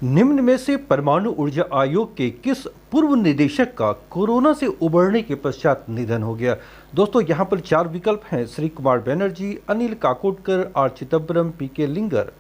निम्न में से परमाणु ऊर्जा आयोग के किस पूर्व निदेशक का कोरोना से उबरने के पश्चात निधन हो गया। दोस्तों यहाँ पर चार विकल्प हैं: श्री कुमार बनर्जी, अनिल काकोडकर, आर चिदम्बरम, पीके लिंगर।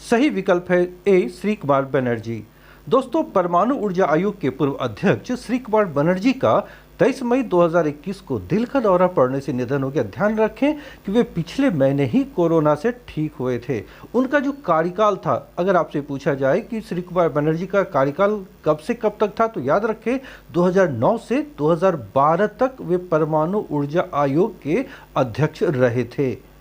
सही विकल्प है ए, श्री कुमार बनर्जी। दोस्तों परमाणु ऊर्जा आयोग के पूर्व अध्यक्ष श्री कुमार बनर्जी का 23 मई 2021 को दिल का दौरा पड़ने से निधन हो गया। ध्यान रखें कि वे पिछले महीने ही कोरोना से ठीक हुए थे। उनका जो कार्यकाल था, अगर आपसे पूछा जाए कि श्री कुमार बनर्जी का कार्यकाल कब से कब तक था, तो याद रखें 2009 से 2012 तक वे परमाणु ऊर्जा आयोग के अध्यक्ष रहे थे।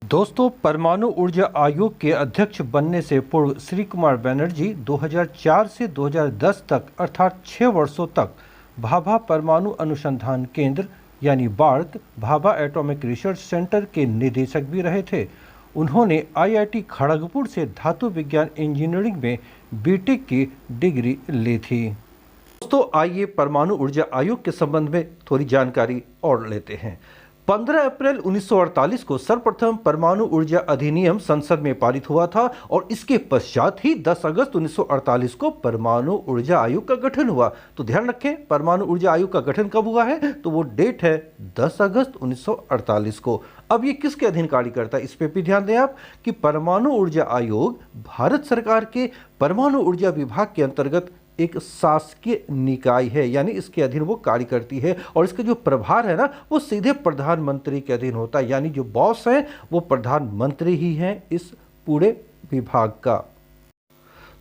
दोस्तों परमाणु ऊर्जा आयोग के अध्यक्ष बनने से पूर्व श्री कुमार बनर्जी 2004 से 2010 तक अर्थात 6 वर्षों तक भाभा परमाणु अनुसंधान केंद्र यानी BARC, Bhabha atomic research centre के निदेशक भी रहे थे। उन्होंने आईआईटी खड़गपुर से धातु विज्ञान इंजीनियरिंग में बीटेक की डिग्री ली थी। दोस्तों आइए परमाणु ऊर्जा आयोग के संबंध में थोड़ी जानकारी और लेते हैं। 15 अप्रैल 1948 को सर्वप्रथम परमाणु ऊर्जा अधिनियम संसद में पारित हुआ था और इसके पश्चात ही 10 अगस्त 1948 को परमाणु ऊर्जा आयोग का गठन हुआ। तो ध्यान रखें परमाणु ऊर्जा आयोग का गठन कब हुआ है, तो वो डेट है 10 अगस्त 1948 को। अब ये किसके अधीन कार्य करता है, इस पे भी ध्यान दें आप कि परमाणु ऊर्जा आयोग भारत सरकार के परमाणु ऊर्जा विभाग के अंतर्गत एक शासकीय निकाय है, यानी इसके अधीन वो कार्य करती है और इसका जो प्रभार है ना, वो सीधे प्रधानमंत्री के अधीन होता है, यानी जो बॉस है वो प्रधानमंत्री ही हैं इस पूरे विभाग का।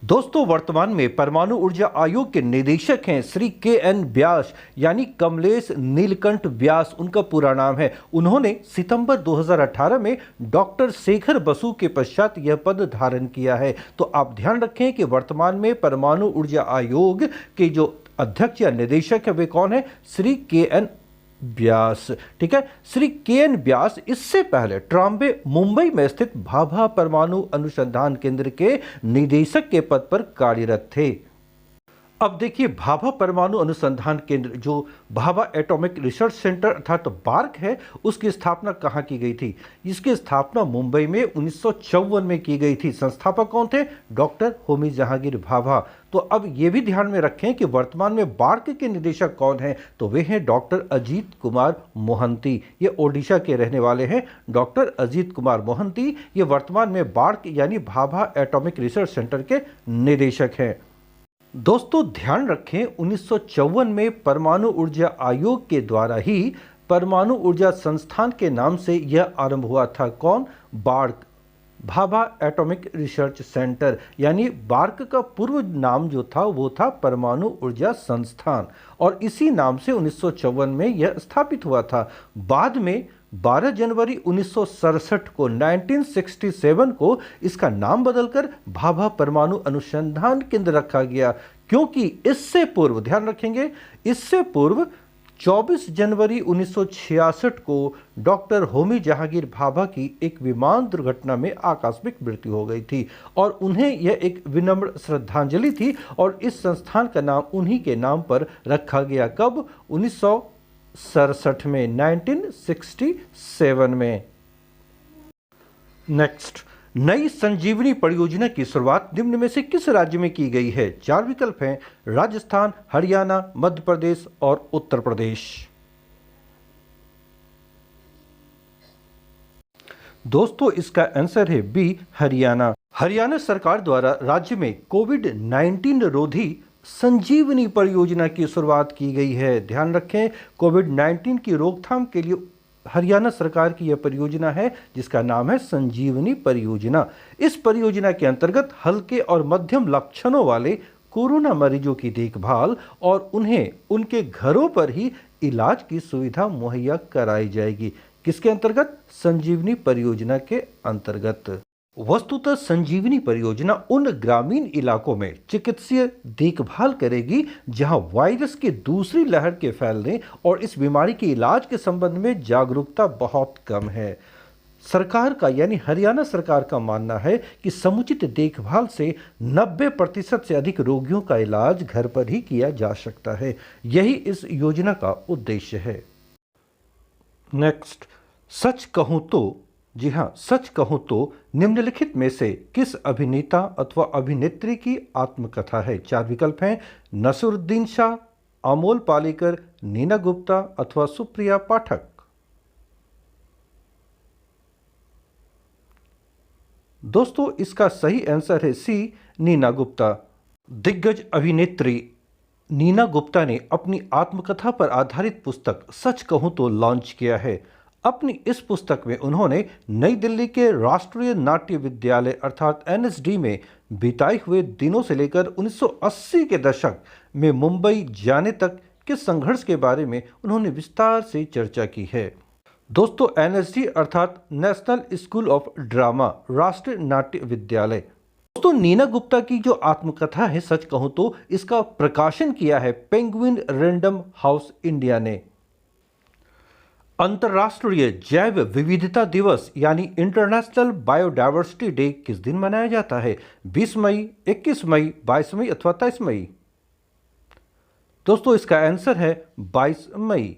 दोस्तों वर्तमान में परमाणु ऊर्जा आयोग के निदेशक हैं श्री के.एन. व्यास, यानी कमलेश नीलकंठ व्यास उनका पूरा नाम है। उन्होंने सितंबर 2018 में डॉक्टर शेखर बसु के पश्चात यह पद धारण किया है। तो आप ध्यान रखें कि वर्तमान में परमाणु ऊर्जा आयोग के जो अध्यक्ष या निदेशक है वे कौन है, श्री के.एन. व्यास। ठीक है, श्री के.एन. व्यास इससे पहले ट्रॉम्बे मुंबई में स्थित भाभा परमाणु अनुसंधान केंद्र के निदेशक के पद पर कार्यरत थे। अब देखिए भाभा परमाणु अनुसंधान केंद्र जो भाभा एटॉमिक रिसर्च सेंटर अर्थात तो बार्क है, उसकी स्थापना कहाँ की गई थी? इसकी स्थापना मुंबई में 1954 में की गई थी। संस्थापक कौन थे? डॉक्टर होमी जहांगीर भाभा। तो अब ये भी ध्यान में रखें कि वर्तमान में बार्क के निदेशक कौन हैं, तो वे हैं डॉक्टर अजीत कुमार मोहंती। ये ओडिशा के रहने वाले हैं। डॉक्टर अजीत कुमार मोहंती ये वर्तमान में बार्क यानी भाभा एटॉमिक रिसर्च सेंटर के निदेशक हैं। दोस्तों ध्यान रखें 1954 में परमाणु ऊर्जा आयोग के द्वारा ही परमाणु ऊर्जा संस्थान के नाम से यह आरंभ हुआ था। कौन? BARC, Bhabha atomic research centre, यानी बार्क का पूर्व नाम जो था वो था परमाणु ऊर्जा संस्थान और इसी नाम से 1954 में यह स्थापित हुआ था। बाद में 12 जनवरी 1967 को 1967 को इसका नाम बदलकर भाभा परमाणु अनुसंधान केंद्र रखा गया, क्योंकि इससे पूर्व ध्यान रखेंगे, इससे पूर्व 24 जनवरी 1966 को डॉक्टर होमी जहांगीर भाभा की एक विमान दुर्घटना में आकस्मिक मृत्यु हो गई थी और उन्हें यह एक विनम्र श्रद्धांजलि थी और इस संस्थान का नाम उन्हीं के नाम पर रखा गया। कब? 1967 में, 1967 में। नेक्स्ट, नई संजीवनी परियोजना की शुरुआत निम्न में से किस राज्य में की गई है? चार विकल्प हैं: राजस्थान, हरियाणा, मध्य प्रदेश और उत्तर प्रदेश। दोस्तों इसका आंसर है बी, हरियाणा। हरियाणा सरकार द्वारा राज्य में कोविड-19 रोधी संजीवनी परियोजना की शुरुआत की गई है। ध्यान रखें कोविड-19 की रोकथाम के लिए हरियाणा सरकार की यह परियोजना है जिसका नाम है संजीवनी परियोजना। इस परियोजना के अंतर्गत हल्के और मध्यम लक्षणों वाले कोरोना मरीजों की देखभाल और उन्हें उनके घरों पर ही इलाज की सुविधा मुहैया कराई जाएगी। किसके अंतर्गत? संजीवनी परियोजना के अंतर्गत। वस्तुतः संजीवनी परियोजना उन ग्रामीण इलाकों में चिकित्सीय देखभाल करेगी जहां वायरस की दूसरी लहर के फैलने और इस बीमारी के इलाज के संबंध में जागरूकता बहुत कम है। सरकार का यानी हरियाणा सरकार का मानना है कि समुचित देखभाल से 90% से अधिक रोगियों का इलाज घर पर ही किया जा सकता है। यही इस योजना का उद्देश्य है। नेक्स्ट, सच कहूं तो जी हाँ, सच कहूं तो निम्नलिखित में से किस अभिनेता अथवा अभिनेत्री की आत्मकथा है? 4 विकल्प हैं। नसीरुद्दीन शाह, अमोल पालेकर, नीना गुप्ता अथवा सुप्रिया पाठक। दोस्तों, इसका सही आंसर है सी, नीना गुप्ता। दिग्गज अभिनेत्री नीना गुप्ता ने अपनी आत्मकथा पर आधारित पुस्तक सच कहूं तो लॉन्च किया है। अपनी इस पुस्तक में उन्होंने नई दिल्ली के राष्ट्रीय नाट्य विद्यालय अर्थात एनएसडी में बिताए हुए दिनों से लेकर 1980 के दशक में मुंबई जाने तक के संघर्ष के बारे में उन्होंने विस्तार से चर्चा की है। दोस्तों, एनएसडी अर्थात नेशनल स्कूल ऑफ ड्रामा, राष्ट्रीय नाट्य विद्यालय। दोस्तों, नीना गुप्ता की जो आत्मकथा है सच कहूं तो इसका प्रकाशन किया है पेंगुइन रैंडम हाउस इंडिया ने। अंतर्राष्ट्रीय जैव विविधता दिवस यानी इंटरनेशनल बायोडायवर्सिटी डे किस दिन मनाया जाता है? 20 मई, 21 मई, 22 मई अथवा 23 मई? दोस्तों, इसका आंसर है 22 मई।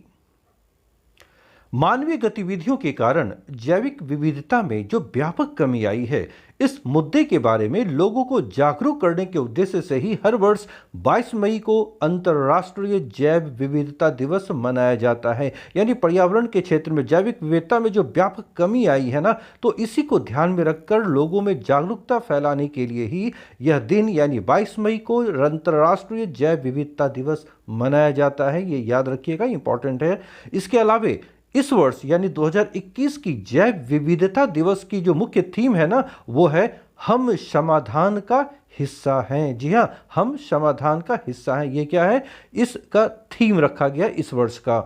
मानवीय गतिविधियों के कारण जैविक विविधता में जो व्यापक कमी आई है, इस मुद्दे के बारे में लोगों को जागरूक करने के उद्देश्य से ही हर वर्ष 22 मई को अंतर्राष्ट्रीय जैव विविधता दिवस मनाया जाता है। यानी पर्यावरण के क्षेत्र में जैविक विविधता में जो व्यापक कमी आई है ना, तो इसी को ध्यान में रखकर लोगों में जागरूकता फैलाने के लिए ही यह दिन यानी 22 मई को अंतर्राष्ट्रीय जैव विविधता दिवस मनाया जाता है। ये याद रखिएगा, इंपॉर्टेंट है। इसके अलावा इस वर्ष यानी 2021 की जैव विविधता दिवस की जो मुख्य थीम है ना, वो है हम समाधान का हिस्सा हैं। जी हाँ, हम समाधान का हिस्सा हैं। ये क्या है? इसका थीम रखा गया इस वर्ष का।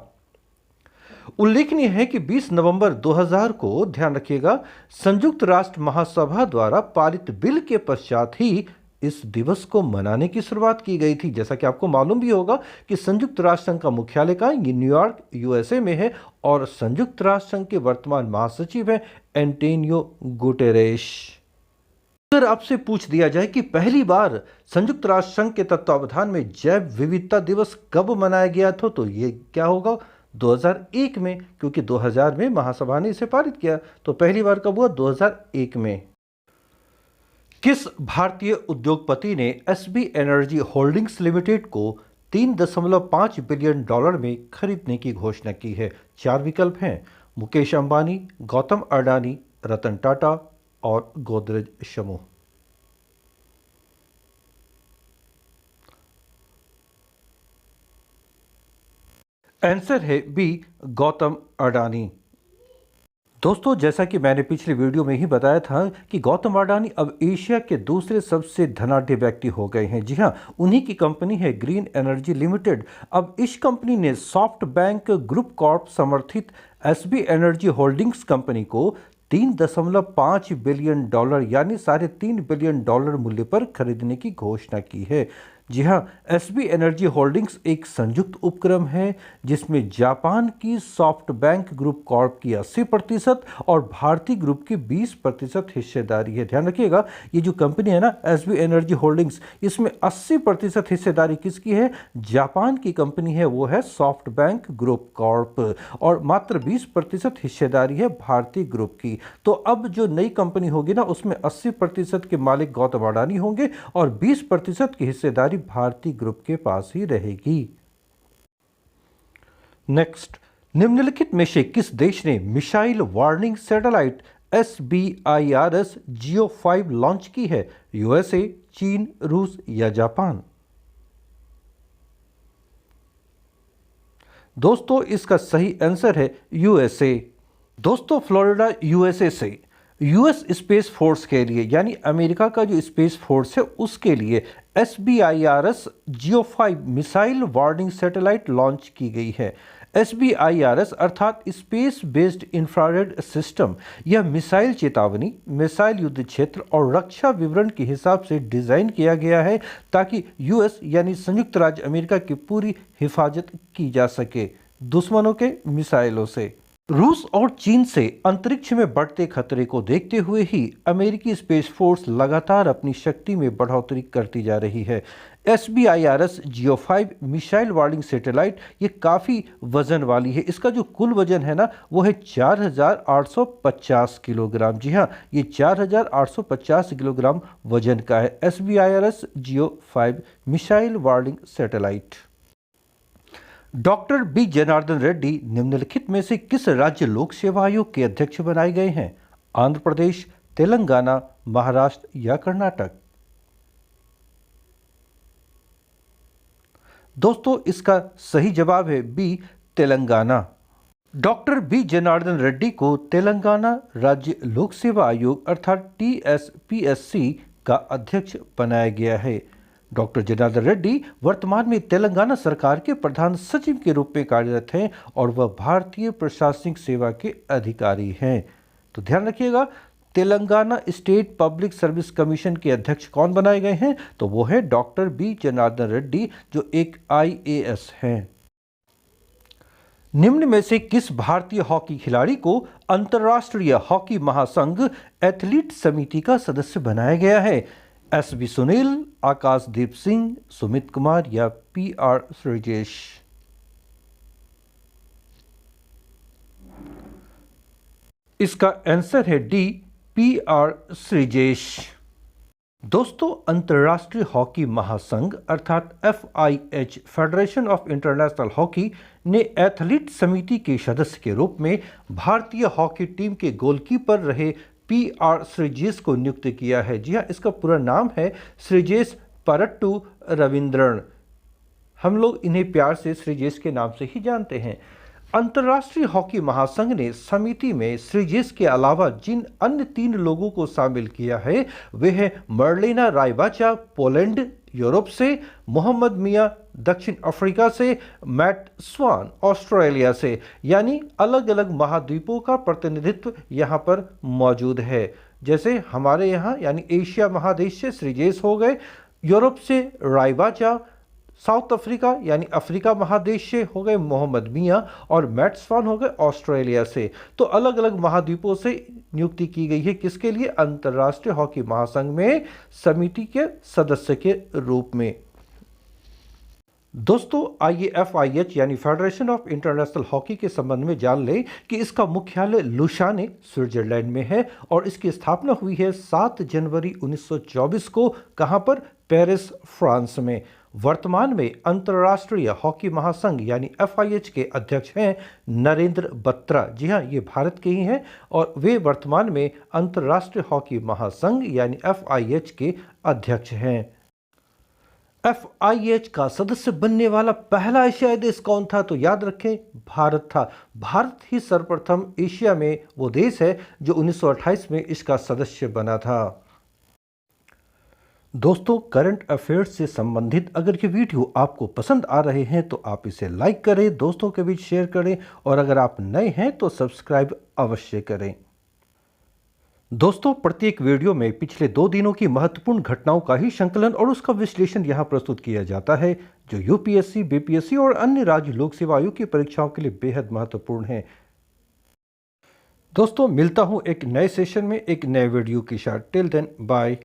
उल्लेखनीय है कि 20 नवंबर 2000 को, ध्यान रखिएगा, संयुक्त राष्ट्र महासभा द्वारा पारित बिल के पश्चात ही इस दिवस को मनाने की शुरुआत की गई थी। जैसा कि आपको मालूम भी होगा कि संयुक्त राष्ट्र संघ का मुख्यालय कहाँ है? न्यूयॉर्क, यूएसए में है और संयुक्त राष्ट्र संघ के वर्तमान महासचिव हैं एंटोनियो गुटेरेश। अगर आपसे पूछ दिया जाए कि पहली बार संयुक्त राष्ट्र संघ के तत्वावधान में जैव विविधता दिवस कब मनाया गया था, तो ये क्या होगा? 2001 में, क्योंकि 2000 में महासभा ने इसे पारित किया। तो पहली बार कब हुआ? 2001 में। किस भारतीय उद्योगपति ने एसबी एनर्जी होल्डिंग्स लिमिटेड को $3.5 बिलियन में खरीदने की घोषणा की है? 4 विकल्प हैं। मुकेश अंबानी, गौतम अडानी, रतन टाटा और गोदरेज समूह। आंसर है बी, गौतम अडानी। दोस्तों, जैसा कि मैंने पिछले वीडियो में ही बताया था कि गौतम अडानी अब एशिया के दूसरे सबसे धनाढ्य व्यक्ति हो गए हैं। जी हाँ, उन्हीं की कंपनी है ग्रीन एनर्जी लिमिटेड। अब इस कंपनी ने सॉफ्ट बैंक ग्रुप कॉर्प समर्थित एसबी एनर्जी होल्डिंग्स कंपनी को $3.5 बिलियन यानी $3.5 बिलियन मूल्य पर खरीदने की घोषणा की है। जी हाँ, एसबी एनर्जी होल्डिंग्स एक संयुक्त उपक्रम है जिसमें जापान की सॉफ्ट बैंक ग्रुप कॉर्प की 80% और भारतीय ग्रुप की 20% हिस्सेदारी है। ध्यान रखिएगा, ये जो कंपनी है ना एसबी एनर्जी होल्डिंग्स, इसमें 80% हिस्सेदारी किसकी है? जापान की कंपनी है, वो है सॉफ्ट बैंक ग्रुप कॉर्प, और मात्र 20% हिस्सेदारी है भारतीय ग्रुप की। तो अब जो नई कंपनी होगी ना, उसमें 80% के मालिक गौतम अडानी होंगे और 20% की हिस्सेदारी भारतीय ग्रुप के पास ही रहेगी। नेक्स्ट, निम्नलिखित में से किस देश ने missile warning satellite SBIRS GEO-5 launch की है? यूएसए, चीन, रूस या जापान? दोस्तों, इसका सही आंसर है यूएसए। दोस्तों, फ्लोरिडा यूएसए से यूएस स्पेस फोर्स के लिए यानी अमेरिका का जो स्पेस फोर्स है उसके लिए SBIRS GEO-5 missile warning satellite launch की गई है। SBIRS अर्थात स्पेस बेस्ड इंफ्रारेड सिस्टम, यह मिसाइल चेतावनी, मिसाइल युद्ध क्षेत्र और रक्षा विवरण के हिसाब से डिज़ाइन किया गया है ताकि यूएस यानी संयुक्त राज्य अमेरिका की पूरी हिफाजत की जा सके दुश्मनों के मिसाइलों से। रूस और चीन से अंतरिक्ष में बढ़ते खतरे को देखते हुए ही अमेरिकी स्पेस फोर्स लगातार अपनी शक्ति में बढ़ोतरी करती जा रही है। SBIRS GEO-5 missile warning satellite ये काफ़ी वजन वाली है। इसका जो कुल वजन है ना वो है 4,850 किलोग्राम। जी हाँ, ये 4,850 किलोग्राम वजन का है SBIRS GEO-5 missile warning satellite. Doctor B Janardhan Reddy निम्नलिखित में से किस राज्य लोक सेवा आयोग के अध्यक्ष बनाए गए हैं? आंध्र प्रदेश, तेलंगाना, महाराष्ट्र या कर्नाटक? दोस्तों इसका सही जवाब है B, Telangana. Doctor B Janardhan Reddy को तेलंगाना राज्य लोक सेवा आयोग अर्थात TSPSC का अध्यक्ष बनाया गया है। डॉक्टर जनार्दन रेड्डी वर्तमान में तेलंगाना सरकार के प्रधान सचिव के रूप में कार्यरत हैं और वह भारतीय प्रशासनिक सेवा के अधिकारी हैं। तो ध्यान रखिएगा, Telangana state public service commission के अध्यक्ष कौन बनाए गए हैं? तो वो है डॉक्टर बी जनार्दन रेड्डी, जो एक IAS हैं। निम्न में से किस भारतीय हॉकी खिलाड़ी को अंतर्राष्ट्रीय हॉकी महासंघ एथलीट समिति का सदस्य बनाया गया है? SV सुनील, आकाशदीप सिंह, सुमित कुमार या PR श्रीजेश? इसका आंसर है डी, PR श्रीजेश। दोस्तों अंतर्राष्ट्रीय हॉकी महासंघ अर्थात FIH federation of international hockey ने एथलीट समिति के सदस्य के रूप में भारतीय हॉकी टीम के गोलकीपर रहे PR श्रीजेश को नियुक्त किया है। जी हाँ, इसका पूरा नाम है श्रीजेश परट्टू रविंद्रन। हम लोग इन्हें प्यार से श्रीजेश के नाम से ही जानते हैं। अंतर्राष्ट्रीय हॉकी महासंघ ने समिति में श्रीजेश के अलावा जिन अन्य 3 लोगों को शामिल किया है वे हैं मर्लिना रायबाचा पोलैंड यूरोप से, मोहम्मद मियां दक्षिण अफ्रीका से, मैट स्वान ऑस्ट्रेलिया से। यानी अलग अलग महाद्वीपों का प्रतिनिधित्व यहाँ पर मौजूद है। जैसे हमारे यहाँ यानी एशिया महादेश से श्रीजेश हो गए, यूरोप से रायबाचा, साउथ अफ्रीका यानी अफ्रीका महादेश से हो गए मोहम्मद मियां और मैट स्वान हो गए ऑस्ट्रेलिया से। तो अलग अलग महाद्वीपों से नियुक्ति की गई है किसके लिए? अंतर्राष्ट्रीय हॉकी महासंघ में समिति के सदस्य के रूप में। दोस्तों आइए FIH यानी फेडरेशन ऑफ इंटरनेशनल हॉकी के संबंध में जान लें कि इसका मुख्यालय लुसाने स्विट्जरलैंड में है और इसकी स्थापना हुई है 7 जनवरी 1924 को। कहां पर? पेरिस, फ्रांस में। वर्तमान में अंतर्राष्ट्रीय हॉकी महासंघ यानी FIH के अध्यक्ष हैं नरेंद्र बत्रा। जी हाँ, ये भारत के ही हैं और वे वर्तमान में अंतर्राष्ट्रीय हॉकी महासंघ यानी FIH के अध्यक्ष हैं। FIH का सदस्य बनने वाला पहला एशियाई देश कौन था? तो याद रखें, भारत था। भारत ही सर्वप्रथम एशिया में वो देश है जो 1928 में इसका सदस्य बना था। दोस्तों करंट अफेयर्स से संबंधित अगर ये वीडियो आपको पसंद आ रहे हैं तो आप इसे लाइक करें, दोस्तों के बीच शेयर करें और अगर आप नए हैं तो सब्सक्राइब अवश्य करें। दोस्तों प्रत्येक वीडियो में पिछले 2 दिनों की महत्वपूर्ण घटनाओं का ही संकलन और उसका विश्लेषण यहाँ प्रस्तुत किया जाता है जो UPSC, BPSC और अन्य राज्य लोक सेवा आयोग की परीक्षाओं के लिए बेहद महत्वपूर्ण है। दोस्तों मिलता हूँ एक नए सेशन में एक नए वीडियो के साथ। Till then bye.